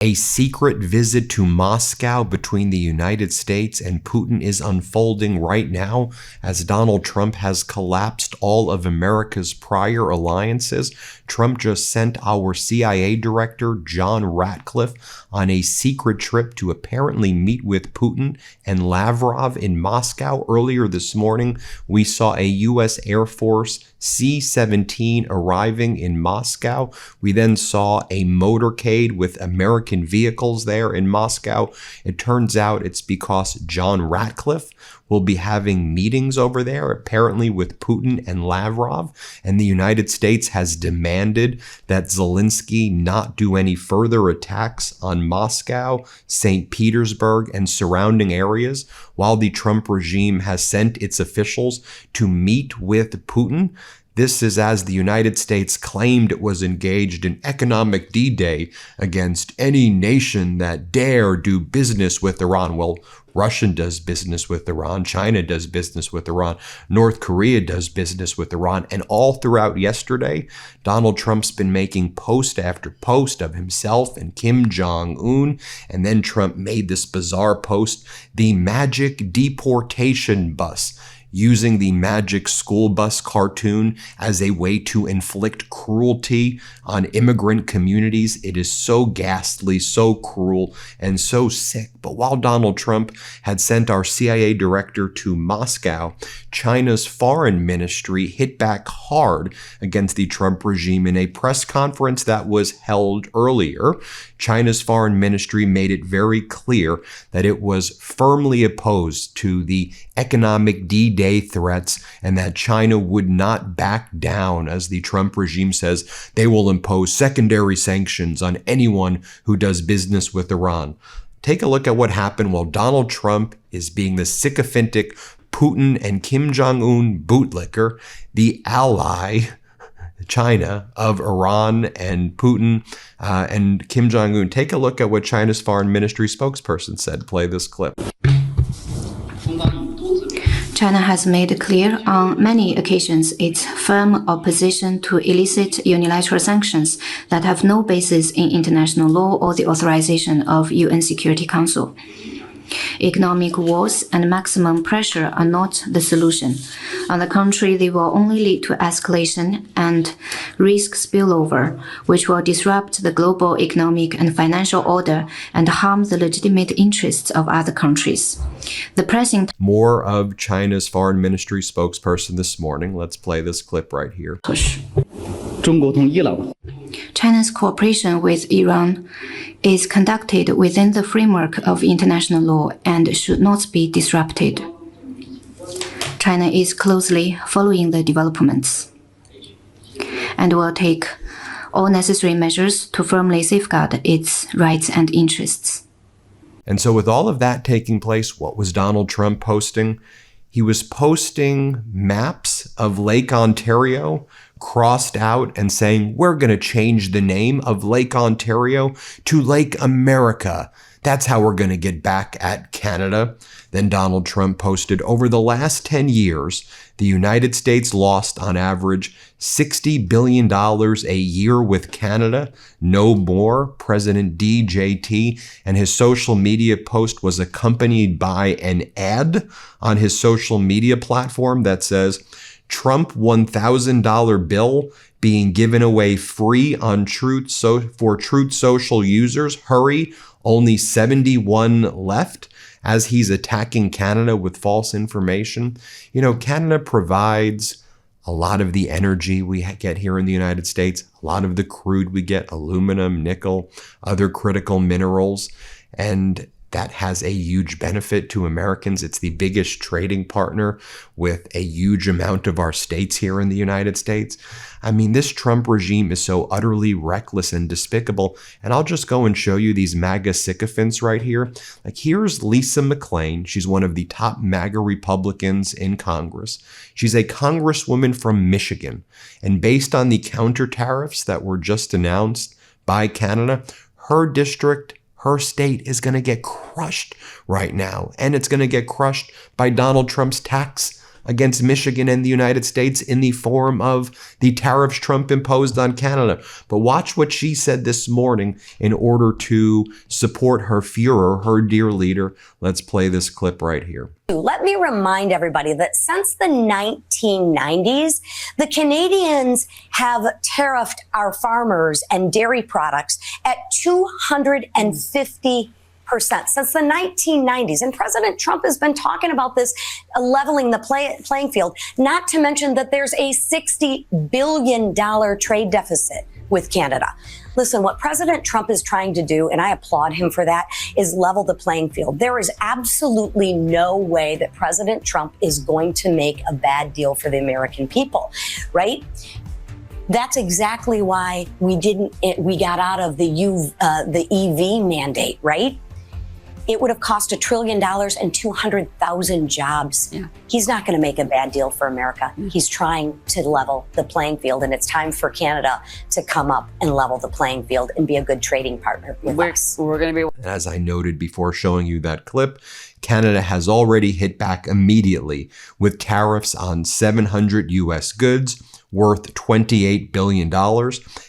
A secret visit to Moscow between the United States and Putin is unfolding right now as Donald Trump has collapsed all of America's prior alliances. Trump just sent our CIA director, John Ratcliffe, on a secret trip to apparently meet with Putin and Lavrov in Moscow. Earlier this morning, we saw a U.S. Air Force C-17 arriving in Moscow. We then saw a motorcade with American vehicles there in Moscow. It turns out it's because John Ratcliffe will be having meetings over there, apparently with Putin and Lavrov, and the United States has demanded that Zelensky not do any further attacks on Moscow, St. Petersburg, and surrounding areas, while the Trump regime has sent its officials to meet with Putin. This is as the United States claimed it was engaged in economic D-Day against any nation that dare do business with Iran. Well, Russia does business with Iran, China does business with Iran, North Korea does business with Iran, and all throughout yesterday, Donald Trump's been making post after post of himself and Kim Jong-un, and then Trump made this bizarre post, the magic deportation bus, using the magic school bus cartoon as a way to inflict cruelty on immigrant communities. It is so ghastly, so cruel, and so sick. But while Donald Trump had sent our CIA director to Moscow, China's foreign ministry hit back hard against the Trump regime in a press conference that was held earlier. China's foreign ministry made it very clear that it was firmly opposed to the economic D-Day threats and that China would not back down. As the Trump regime says, they will impose secondary sanctions on anyone who does business with Iran. Take a look at what happened while Donald Trump is being the sycophantic Putin and Kim Jong-un bootlicker, the ally, China, of Iran and Putin and Kim Jong-un. Take a look at what China's foreign ministry spokesperson said. Play this clip. China has made clear on many occasions its firm opposition to illicit unilateral sanctions that have no basis in international law or the authorization of UN Security Council. Economic wars and maximum pressure are not the solution. On the contrary, they will only lead to escalation and risk spillover, which will disrupt the global economic and financial order and harm the legitimate interests of other countries. The pressing More of China's foreign ministry spokesperson this morning. Let's play this clip right here. China's cooperation with Iran is conducted within the framework of international law and should not be disrupted. China is closely following the developments and will take all necessary measures to firmly safeguard its rights and interests. And so with all of that taking place, what was Donald Trump posting? He was posting maps of Lake Ontario crossed out and saying, we're going to change the name of Lake Ontario to Lake America. That's how we're going to get back at Canada. Then Donald Trump posted, over the last 10 years, the United States lost on average $60 billion a year with Canada, no more. President DJT, and his social media post was accompanied by an ad on his social media platform that says, Trump $1,000 bill being given away free on for Truth Social users. Hurry, only 71 left, as he's attacking Canada with false information. You know, Canada provides a lot of the energy we get here in the United States, a lot of the crude we get, aluminum, nickel, other critical minerals, and that has a huge benefit to Americans. It's the biggest trading partner with a huge amount of our states here in the United States. I mean, this Trump regime is so utterly reckless and despicable. And I'll just go and show you these MAGA sycophants right here. Like, here's Lisa McClain. She's one of the top MAGA Republicans in Congress. She's a congresswoman from Michigan. And based on the counter tariffs that were just announced by Canada, her district, her state is going to get crushed right now. And it's going to get crushed by Donald Trump's tax against Michigan and the United States in the form of the tariffs Trump imposed on Canada. But watch what she said this morning in order to support her Führer, her dear leader. Let's play this clip right here. Let me remind everybody that since the 1990s, the Canadians have tariffed our farmers and dairy products at 250%. Since the 1990s. And President Trump has been talking about this leveling the playing field, not to mention that there's a $60 billion trade deficit with Canada. Listen, what President Trump is trying to do, and I applaud him for that, is level the playing field. There is absolutely no way that President Trump is going to make a bad deal for the American people, right? That's exactly why we got out of the EV mandate, right? It would have cost $1 trillion and 200,000 jobs. Yeah. He's not going to make a bad deal for America. He's trying to level the playing field, and it's time for Canada to come up and level the playing field and be a good trading partner with us. We're going to be. As I noted before showing you that clip, Canada has already hit back immediately with tariffs on 700 U.S. goods worth $28 billion.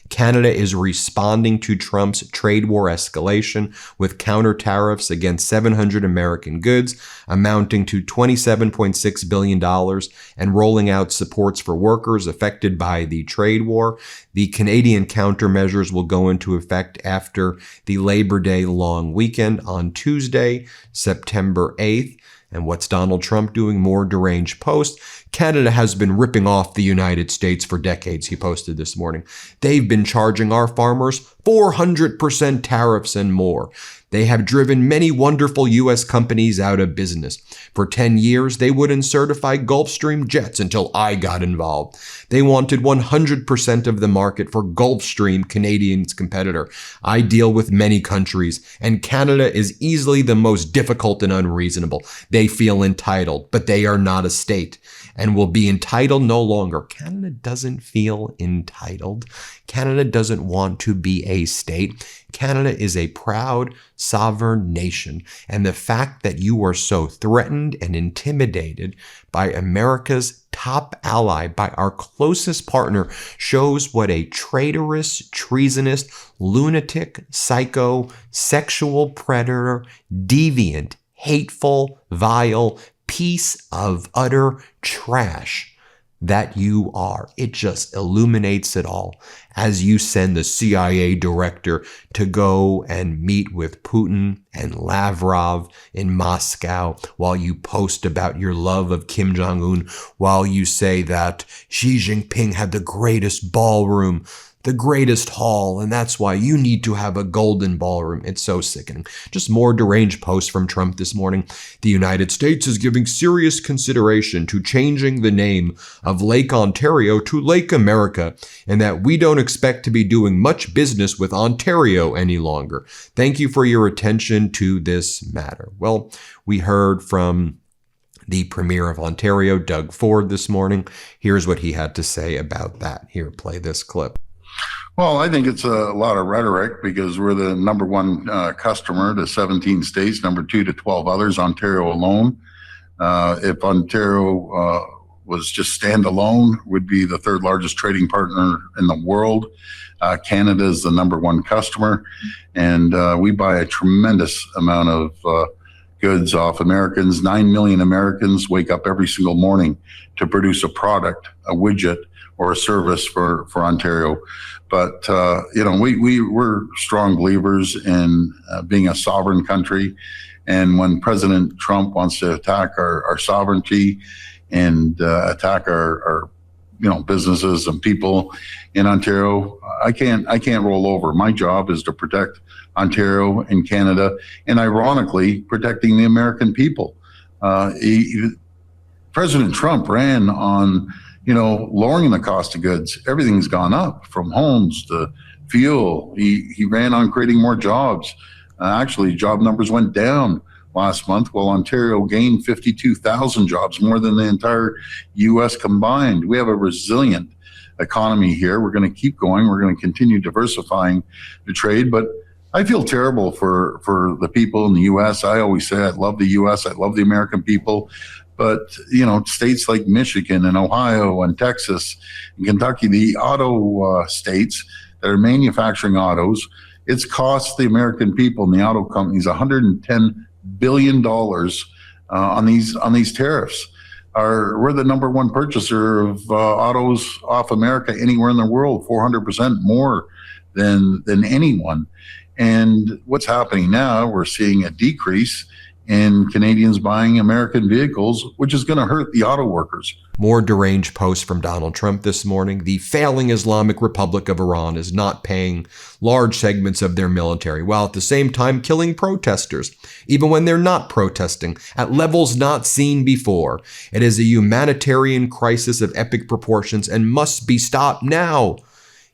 Canada is responding to Trump's trade war escalation with counter tariffs against 700 American goods, amounting to $27.6 billion, and rolling out supports for workers affected by the trade war. The Canadian countermeasures will go into effect after the Labor Day long weekend on Tuesday, September 8th. And what's Donald Trump doing? More deranged post. Canada has been ripping off the United States for decades, he posted this morning. They've been charging our farmers 400% tariffs and more. They have driven many wonderful U.S. companies out of business. For 10 years, they wouldn't certify Gulfstream jets until I got involved. They wanted 100% of the market for Gulfstream, Canadian's competitor. I deal with many countries, and Canada is easily the most difficult and unreasonable. They feel entitled, but they are not a state and will be entitled no longer. Canada doesn't feel entitled. Canada doesn't want to be a state. Canada is a proud, sovereign nation. And the fact that you are so threatened and intimidated by America's top ally, by our closest partner, shows what a traitorous, treasonous, lunatic, psycho, sexual predator, deviant, hateful, vile, piece of utter trash that you are. It just illuminates it all as you send the CIA director to go and meet with Putin and Lavrov in Moscow, while you post about your love of Kim Jong-un, while you say that Xi Jinping had the greatest ballroom, the greatest hall, and that's why you need to have a golden ballroom. It's so sickening. Just more deranged posts from Trump this morning. The United States is giving serious consideration to changing the name of Lake Ontario to Lake America, and that we don't expect to be doing much business with Ontario any longer. Thank you for your attention to this matter. Well, we heard from the Premier of Ontario, Doug Ford, this morning. Here's what he had to say about that. Here, play this clip. Well, I think it's a lot of rhetoric because we're the number one customer to 17 states, number 2 to 12 others, Ontario alone. If Ontario was just standalone, would be the third largest trading partner in the world. Canada is the number one customer, and we buy a tremendous amount of goods off Americans. 9 million Americans wake up every single morning to produce a product, a widget, or a service for Ontario. But, we're strong believers in being a sovereign country. And when President Trump wants to attack our sovereignty and attack our businesses and people in Ontario, I can't roll over. My job is to protect Ontario and Canada, and ironically, protecting the American people. President Trump ran on lowering the cost of goods. Everything's gone up, from homes to fuel. He ran on creating more jobs. Actually, job numbers went down last month, while Ontario gained 52,000 jobs, more than the entire U.S. combined. We have a resilient economy here. We're going to keep going. We're going to continue diversifying the trade. But I feel terrible for the people in the U.S. I always say I love the U.S. I love the American people. But, states like Michigan and Ohio and Texas and Kentucky, the auto states that are manufacturing autos, it's cost the American people and the auto companies $110 billion on these tariffs. We're the number one purchaser of autos off America anywhere in the world, 400% more than anyone. And what's happening now, we're seeing a decrease in Canadians buying American vehicles, which is going to hurt the auto workers. More deranged posts from Donald Trump this morning. The failing Islamic Republic of Iran is not paying large segments of their military, while at the same time killing protesters, even when they're not protesting, at levels not seen before. It is a humanitarian crisis of epic proportions and must be stopped now.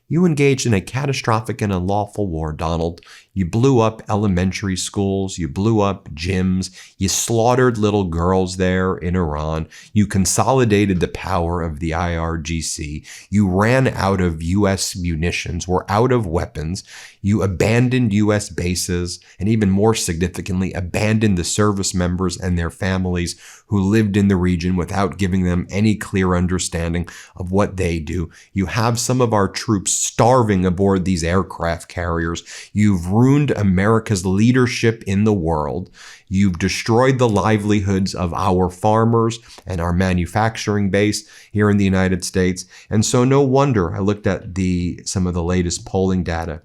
You engaged in a catastrophic and unlawful war, Donald. You blew up elementary schools. You blew up gyms. You slaughtered little girls there in Iran. You consolidated the power of the IRGC. You ran out of U.S. munitions, were out of weapons. You abandoned U.S. bases, and even more significantly, abandoned the service members and their families who lived in the region without giving them any clear understanding of what they do. You have some of our troops starving aboard these aircraft carriers. You've ruined America's leadership in the world. You've destroyed the livelihoods of our farmers and our manufacturing base here in the United States. And so no wonder I looked at some of the latest polling data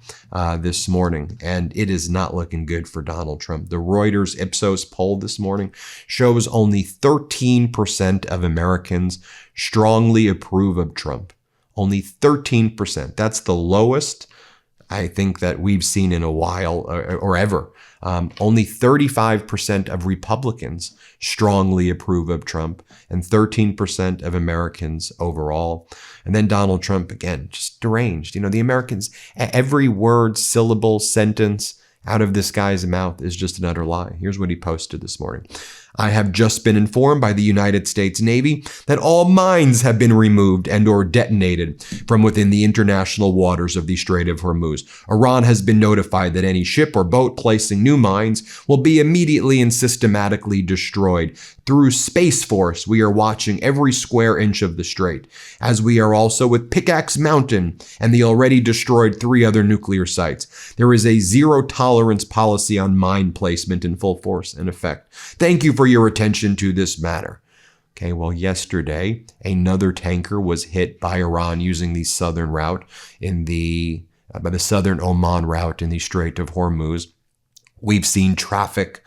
this morning, and it is not looking good for Donald Trump. The Reuters Ipsos poll this morning shows only 13% of Americans strongly approve of Trump. Only 13%. That's the lowest I think that we've seen in a while or ever. Only 35% of Republicans strongly approve of Trump and 13% of Americans overall. And then Donald Trump, again, just deranged. The Americans, every word, syllable, sentence out of this guy's mouth is just an utter lie. Here's what he posted this morning. I have just been informed by the United States Navy that all mines have been removed and or detonated from within the international waters of the Strait of Hormuz. Iran has been notified that any ship or boat placing new mines will be immediately and systematically destroyed. Through Space Force, we are watching every square inch of the strait, as we are also with Pickaxe Mountain and the already destroyed 3 other nuclear sites. There is a zero tolerance policy on mine placement in full force and effect. Thank you for your attention to this matter. Okay, well, yesterday, another tanker was hit by Iran using the southern route by the southern Oman route in the Strait of Hormuz. We've seen traffic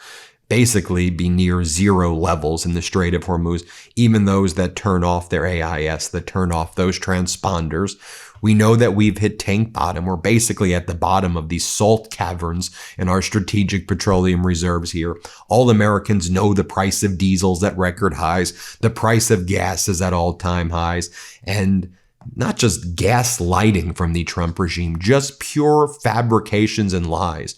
basically be near zero levels in the Strait of Hormuz, even those that turn off their AIS, that turn off those transponders. We know that we've hit tank bottom. We're basically at the bottom of these salt caverns in our strategic petroleum reserves here. All Americans know the price of diesel's at record highs. The price of gas is at all-time highs. And not just gaslighting from the Trump regime, just pure fabrications and lies.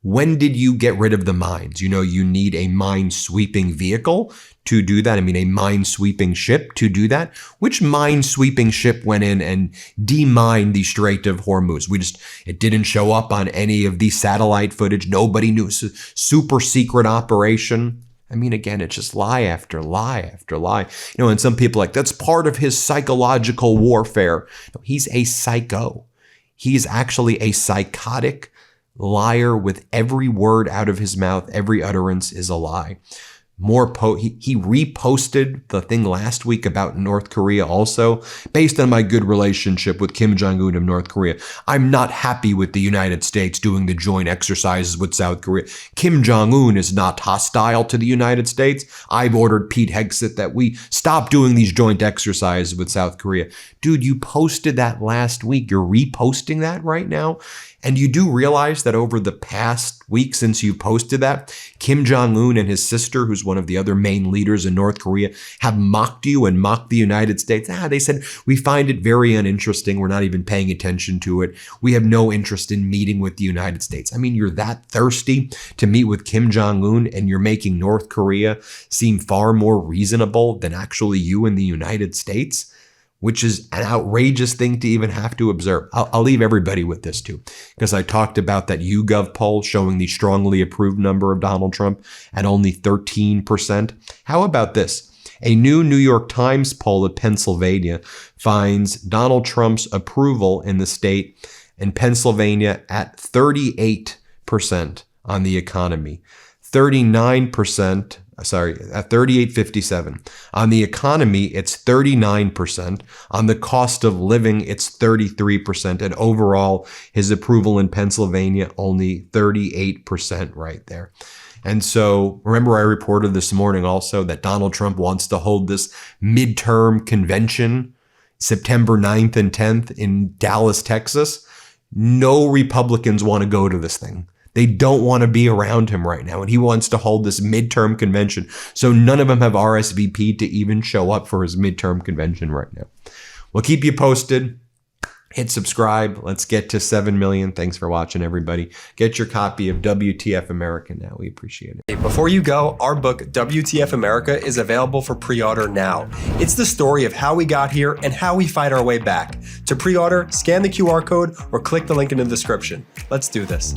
When did you get rid of the mines? You need a mine-sweeping vehicle to do that. A mine-sweeping ship to do that. Which mine-sweeping ship went in and demined the Strait of Hormuz? It didn't show up on any of the satellite footage. Nobody knew. Super secret operation. Again, it's just lie after lie after lie. And some people are like, that's part of his psychological warfare. No, he's a psycho. He's actually a psychotic liar with every word out of his mouth. Every utterance is a lie. He reposted the thing last week about North Korea also, based on my good relationship with Kim Jong-un of North Korea. I'm not happy with the United States doing the joint exercises with South Korea. Kim Jong-un is not hostile to the United States. I've ordered Pete Hegseth that we stop doing these joint exercises with South Korea. Dude, you posted that last week. You're reposting that right now. And you do realize that over the past week since you posted that, Kim Jong-un and his sister, who's one of the other main leaders in North Korea, have mocked you and mocked the United States. They said, we find it very uninteresting. We're not even paying attention to it. We have no interest in meeting with the United States. You're that thirsty to meet with Kim Jong-un, and you're making North Korea seem far more reasonable than actually you in the United States, which is an outrageous thing to even have to observe. I'll leave everybody with this too, because I talked about that YouGov poll showing the strongly approved number of Donald Trump at only 13%. How about this? A new New York Times poll of Pennsylvania finds Donald Trump's approval in the state in Pennsylvania at 38% on the economy. 39%, at 38.57. On the economy, it's 39%. On the cost of living, it's 33%. And overall, his approval in Pennsylvania, only 38% right there. And so, remember I reported this morning also that Donald Trump wants to hold this midterm convention September 9th and 10th in Dallas, Texas. No Republicans want to go to this thing. They don't want to be around him right now. And he wants to hold this midterm convention. So none of them have RSVP'd to even show up for his midterm convention right now. We'll keep you posted. Hit subscribe. Let's get to 7 million. Thanks for watching, everybody. Get your copy of WTF America now. We appreciate it. Before you go, our book, WTF America, is available for pre-order now. It's the story of how we got here and how we fight our way back. To pre-order, scan the QR code or click the link in the description. Let's do this.